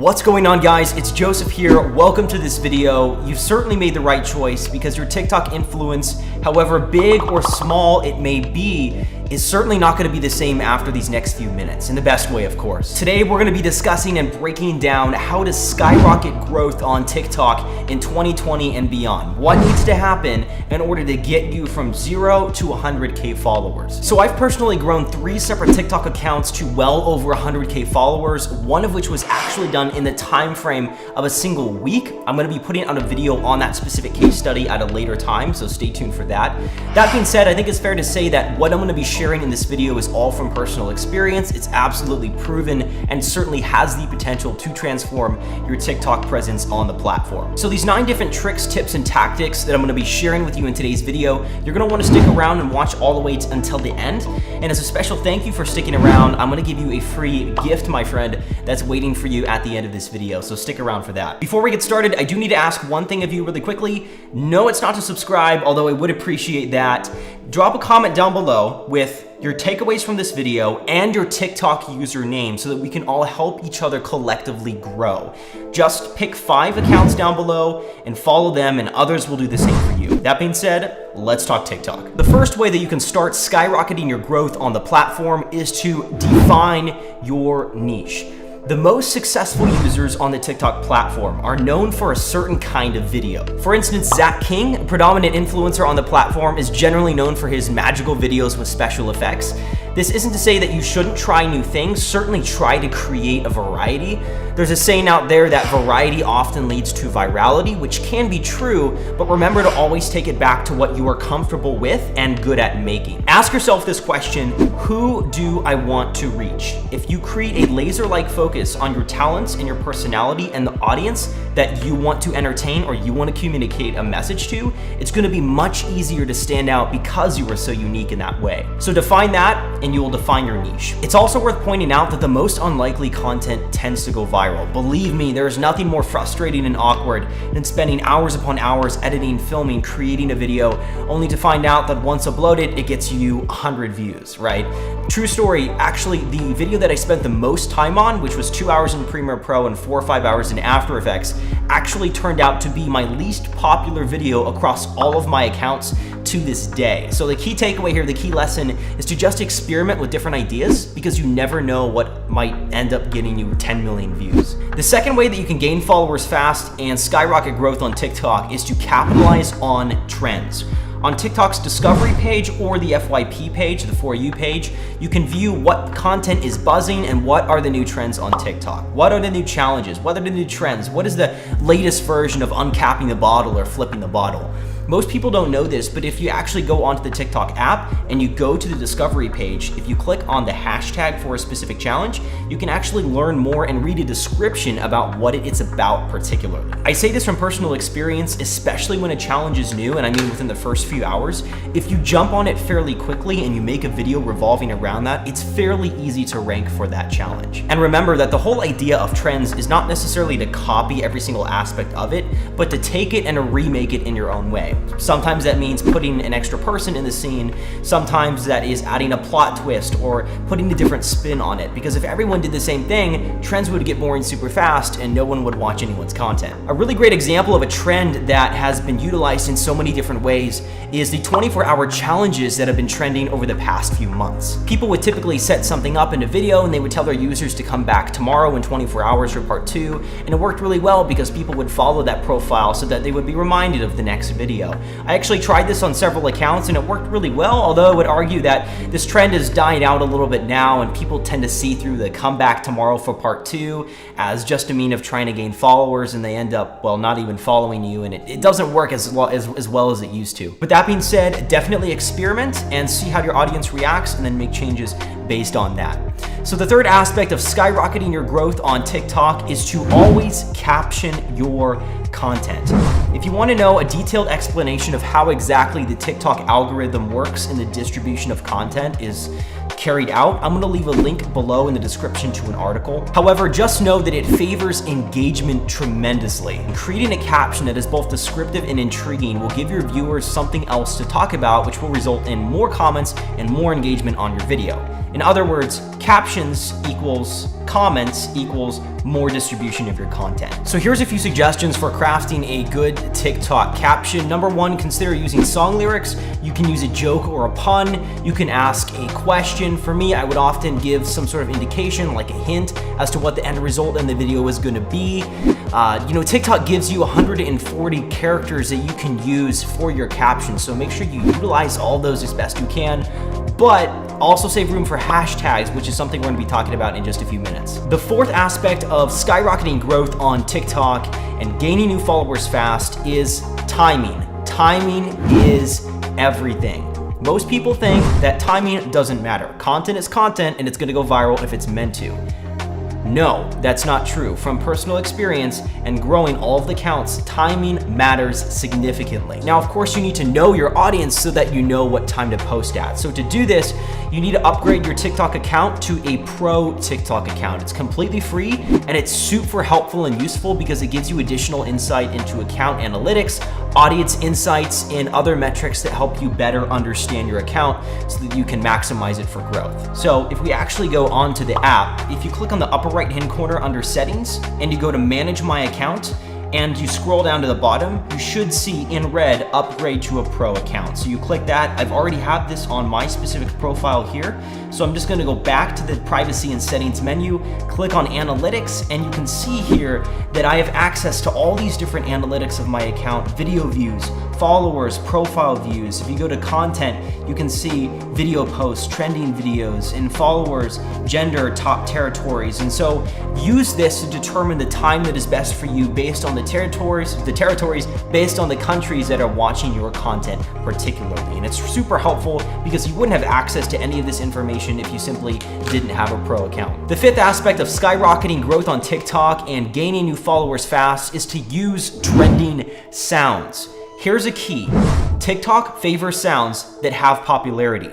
What's going on, guys? It's Joseph here. Welcome to this video. You've certainly made the right choice because your TikTok influence, however big or small it may be, is certainly not going to be the same after these next few minutes, in the best way, of course. Today, we're going to be discussing and breaking down how to skyrocket growth on TikTok in 2020 and beyond. What needs to happen in order to get you from 0 to 100K followers. So I've personally grown 3 separate TikTok accounts to well over 100K followers, one of which was actually done in the time frame of a single week. I'm going to be putting out a video on that specific case study at a later time, so stay tuned for that. That being said, I think it's fair to say that what I'm going to be sharing in this video is all from personal experience. It's absolutely proven and certainly has the potential to transform your TikTok presence on the platform. So these 9 different tricks, tips, and tactics that I'm going to be sharing with you in today's video, you're going to want to stick around and watch all the way until the end. And as a special thank you for sticking around, I'm going to give you a free gift, my friend, that's waiting for you at the end of this video. So stick around for that. Before we get started, I do need to ask one thing of you really quickly. No, it's not to subscribe, although I would appreciate that. Drop a comment down below with your takeaways from this video and your TikTok username so that we can all help each other collectively grow. Just pick 5 accounts down below and follow them, and others will do the same for you. That being said, let's talk TikTok. The first way that you can start skyrocketing your growth on the platform is to define your niche. The most successful users on the TikTok platform are known for a certain kind of video. For instance, Zach King, a predominant influencer on the platform, is generally known for his magical videos with special effects. This isn't to say that you shouldn't try new things, certainly try to create a variety. There's a saying out there that variety often leads to virality, which can be true, but remember to always take it back to what you are comfortable with and good at making. Ask yourself this question: who do I want to reach? If you create a laser-like focus on your talents and your personality and the audience that you want to entertain or you want to communicate a message to, it's going to be much easier to stand out because you are so unique in that way. So define that and you will define your niche. It's also worth pointing out that the most unlikely content tends to go viral. Believe me, there is nothing more frustrating and awkward than spending hours upon hours editing, filming, creating a video, only to find out that once uploaded, it gets you 100 views, right? True story, actually, the video that I spent the most time on, which was 2 hours in Premiere Pro and 4 or 5 hours in After Effects, actually turned out to be my least popular video across all of my accounts to this day. So the key takeaway here, the key lesson, is to just experiment with different ideas because you never know what might end up getting you 10 million views. The second way that you can gain followers fast and skyrocket growth on TikTok is to capitalize on trends. On TikTok's discovery page or the FYP page, the For You page, you can view what content is buzzing and what are the new trends on TikTok. What are the new challenges? What are the new trends? What is the latest version of uncapping the bottle or flipping the bottle? Most people don't know this, but if you actually go onto the TikTok app and you go to the discovery page, if you click on the hashtag for a specific challenge, you can actually learn more and read a description about what it's about particularly. I say this from personal experience, especially when a challenge is new, and I mean within the first few hours. If you jump on it fairly quickly and you make a video revolving around that, it's fairly easy to rank for that challenge. And remember that the whole idea of trends is not necessarily to copy every single aspect of it, but to take it and to remake it in your own way. Sometimes that means putting an extra person in the scene. Sometimes that is adding a plot twist or putting a different spin on it. Because if everyone did the same thing, trends would get boring super fast and no one would watch anyone's content. A really great example of a trend that has been utilized in so many different ways is the 24-hour challenges that have been trending over the past few months. People would typically set something up in a video and they would tell their users to come back tomorrow in 24 hours for part 2, and it worked really well because people would follow that profile so that they would be reminded of the next video. I actually tried this on several accounts and it worked really well, although I would argue that this trend has died out a little bit now and people tend to see through the come back tomorrow for part 2 as just a mean of trying to gain followers, and they end up, well, not even following you, and it doesn't work as well as it used to. But that being said, definitely experiment and see how your audience reacts and then make changes based on that. So the third aspect of skyrocketing your growth on TikTok is to always caption your content. If you want to know a detailed explanation of how exactly the TikTok algorithm works and the distribution of content is carried out, I'm going to leave a link below in the description to an article. However, just know that it favors engagement tremendously. And creating a caption that is both descriptive and intriguing will give your viewers something else to talk about, which will result in more comments and more engagement on your video. In other words, captions equals comments equals more distribution of your content. So here's a few suggestions for crafting a good TikTok caption. Number one, consider using song lyrics. You can use a joke or a pun. You can ask a question. For me, I would often give some sort of indication, like a hint, as to what the end result in the video is going to be. TikTok gives you 140 characters that you can use for your caption, so make sure you utilize all those as best you can, but also save room for hashtags, which is something we're going to be talking about in just a few minutes. The fourth aspect of skyrocketing growth on TikTok and gaining new followers fast is timing. Timing is everything. Most people think that timing doesn't matter. Content is content and it's going to go viral if it's meant to. No, that's not true. From personal experience and growing all of the accounts, timing matters significantly. Now, of course, you need to know your audience so that you know what time to post at. So to do this, you need to upgrade your TikTok account to a pro TikTok account. It's completely free and it's super helpful and useful because it gives you additional insight into account analytics, audience insights, and other metrics that help you better understand your account so that you can maximize it for growth. So if we actually go onto the app, if you click on the upper right-hand corner under settings and you go to manage my account and you scroll down to the bottom, you should see in red, upgrade to a pro account. So you click that. I've already have this on my specific profile here. So I'm just gonna go back to the privacy and settings menu, click on analytics, and you can see here that I have access to all these different analytics of my account: video views, followers, profile views. If you go to content, you can see video posts, trending videos, and followers, gender, top territories. And so use this to determine the time that is best for you based on the territories based on the countries that are watching your content particularly. And it's super helpful because you wouldn't have access to any of this information if you simply didn't have a pro account. The fifth aspect of skyrocketing growth on TikTok and gaining new followers fast is to use trending sounds. Here's a key. TikTok favors sounds that have popularity.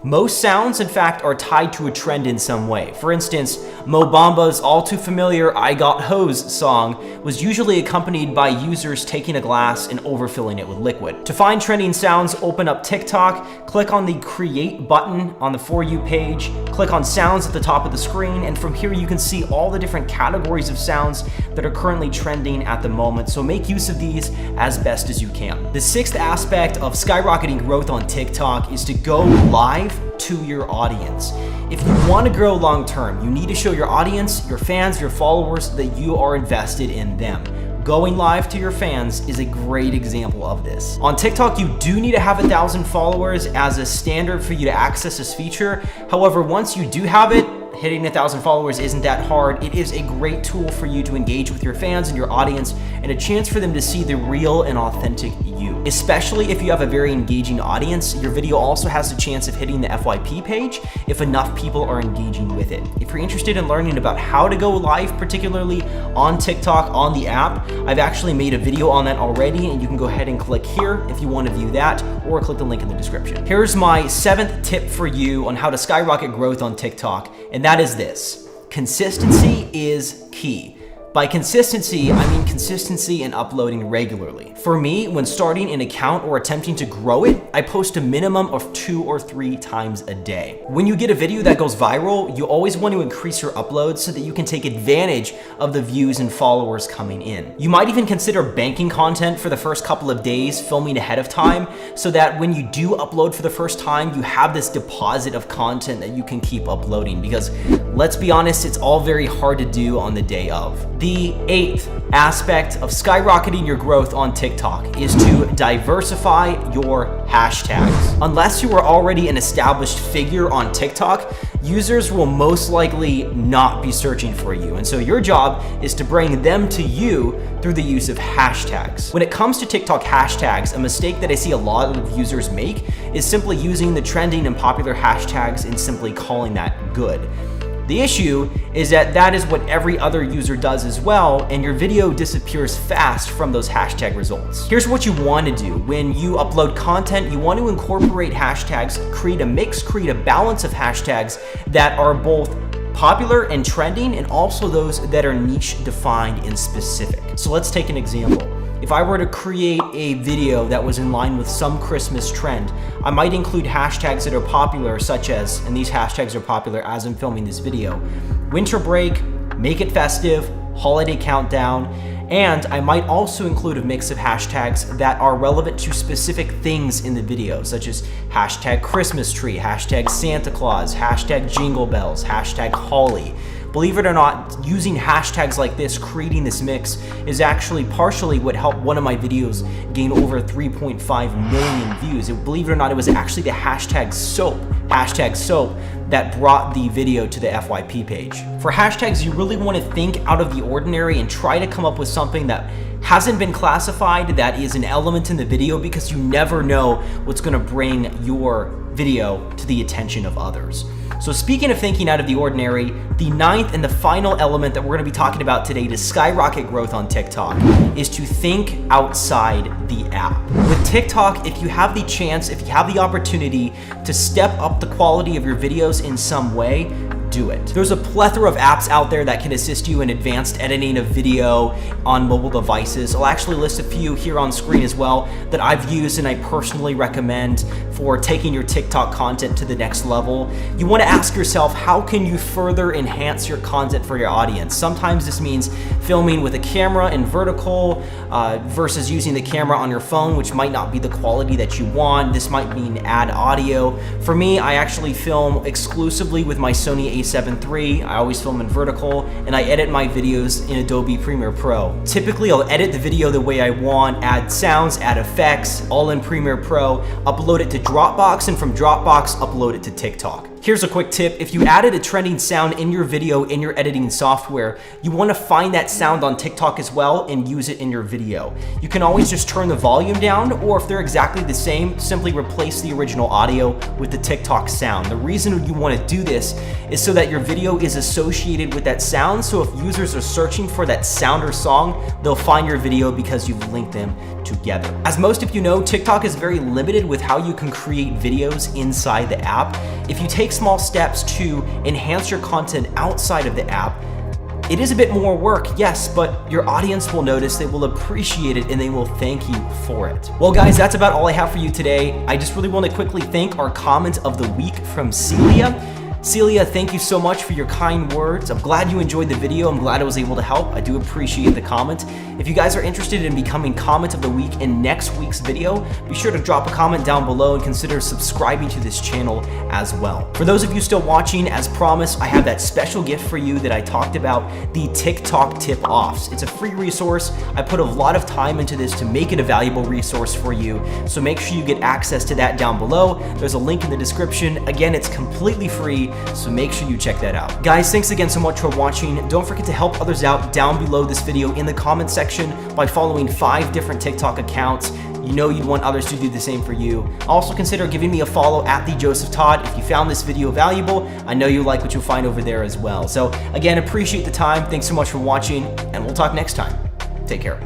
Most sounds, in fact, are tied to a trend in some way. For instance, Mo Bamba's all too familiar I Got Hose song was usually accompanied by users taking a glass and overfilling it with liquid. To find trending sounds, open up TikTok, click on the Create button on the For You page, click on Sounds at the top of the screen, and from here you can see all the different categories of sounds that are currently trending at the moment, so make use of these as best as you can. The sixth aspect of skyrocketing growth on TikTok is to go live to your audience. If you want to grow long term, you need to show your audience, your fans, your followers that you are invested in them. Going live to your fans is a great example of this. On TikTok, you do need to have 1,000 followers as a standard for you to access this feature. However, once you do have it, hitting 1,000 followers isn't that hard. It is a great tool for you to engage with your fans and your audience and a chance for them to see the real and authentic you. Especially if you have a very engaging audience, your video also has the chance of hitting the FYP page if enough people are engaging with it. If you're interested in learning about how to go live, particularly on TikTok on the app, I've actually made a video on that already, and you can go ahead and click here if you want to view that, or click the link in the description. Here's my 7th tip for you on how to skyrocket growth on TikTok, and that is this: consistency is key. By consistency, I mean consistency in uploading regularly. For me, when starting an account or attempting to grow it, I post a minimum of 2 or 3 times a day. When you get a video that goes viral, you always want to increase your uploads so that you can take advantage of the views and followers coming in. You might even consider banking content for the first couple of days, filming ahead of time, so that when you do upload for the first time, you have this deposit of content that you can keep uploading, because let's be honest, it's all very hard to do on the day of. The 8th aspect of skyrocketing your growth on TikTok is to diversify your hashtags. Unless you are already an established figure on TikTok, users will most likely not be searching for you. And so your job is to bring them to you through the use of hashtags. When it comes to TikTok hashtags, a mistake that I see a lot of users make is simply using the trending and popular hashtags and simply calling that good. The issue is that that is what every other user does as well, and your video disappears fast from those hashtag results. Here's what you want to do. When you upload content, you want to incorporate hashtags, create a mix, create a balance of hashtags that are both popular and trending, and also those that are niche defined and specific. So let's take an example. If If I were to create a video that was in line with some Christmas trend, I might include hashtags that are popular, such as, and these hashtags are popular as I'm filming this video, winter break, make it festive, holiday countdown, and I might also include a mix of hashtags that are relevant to specific things in the video, such as hashtag Christmas tree, hashtag Santa Claus, hashtag jingle bells, hashtag holly. Believe it or not, using hashtags like this, creating this mix, is actually partially what helped one of my videos gain over 3.5 million views. Believe it or not, it was actually the hashtag soap, that brought the video to the FYP page. For hashtags, you really want to think out of the ordinary and try to come up with something that hasn't been classified, that is an element in the video, because you never know what's going to bring your video to the attention of others. So speaking of thinking out of the ordinary, the ninth and the final element that we're going to be talking about today to skyrocket growth on TikTok is to think outside the app. With TikTok, if you have the chance, if you have the opportunity to step up the quality of your videos in some way, do it. There's a plethora of apps out there that can assist you in advanced editing of video on mobile devices. I'll actually list a few here on screen as well that I've used and I personally recommend for taking your TikTok content to the next level. You want to ask yourself, how can you further enhance your content for your audience? Sometimes this means filming with a camera in vertical versus using the camera on your phone, which might not be the quality that you want. This might mean add audio. For me, I actually film exclusively with my Sony a7 III. I always film in vertical, and I edit my videos in Adobe Premiere Pro. Typically, I'll edit the video the way I want, add sounds, add effects, all in Premiere Pro, upload it to Dropbox, and from Dropbox, upload it to TikTok. Here's a quick tip. If you added a trending sound in your video in your editing software, you want to find that sound on TikTok as well and use it in your video. You can always just turn the volume down, or if they're exactly the same, simply replace the original audio with the TikTok sound. The reason you want to do this is so that your video is associated with that sound, so if users are searching for that sound or song, they'll find your video because you've linked them together. As most of you know, TikTok is very limited with how you can create videos inside the app. If you take small steps to enhance your content outside of the app, it is a bit more work, yes, but your audience will notice, they will appreciate it, and they will thank you for it. Well guys, that's about all I have for you today. I just really want to quickly thank our comment of the week from Celia. Celia, thank you so much for your kind words. I'm glad you enjoyed the video. I'm glad I was able to help. I do appreciate the comment. If you guys are interested in becoming comment of the week in next week's video, be sure to drop a comment down below and consider subscribing to this channel as well. For those of you still watching, as promised, I have that special gift for you that I talked about, the TikTok tip-offs. It's a free resource. I put a lot of time into this to make it a valuable resource for you, so make sure you get access to that down below. There's a link in the description. Again, it's completely free, so make sure you check that out. Guys, thanks again so much for watching. Don't forget to help others out down below this video in the comment section by following 5 different TikTok accounts. You know you'd want others to do the same for you. Also consider giving me a follow at @TheJosephTodd if you found this video valuable. I know you like what you'll find over there as well. So again, appreciate the time. Thanks so much for watching, and we'll talk next time. Take care.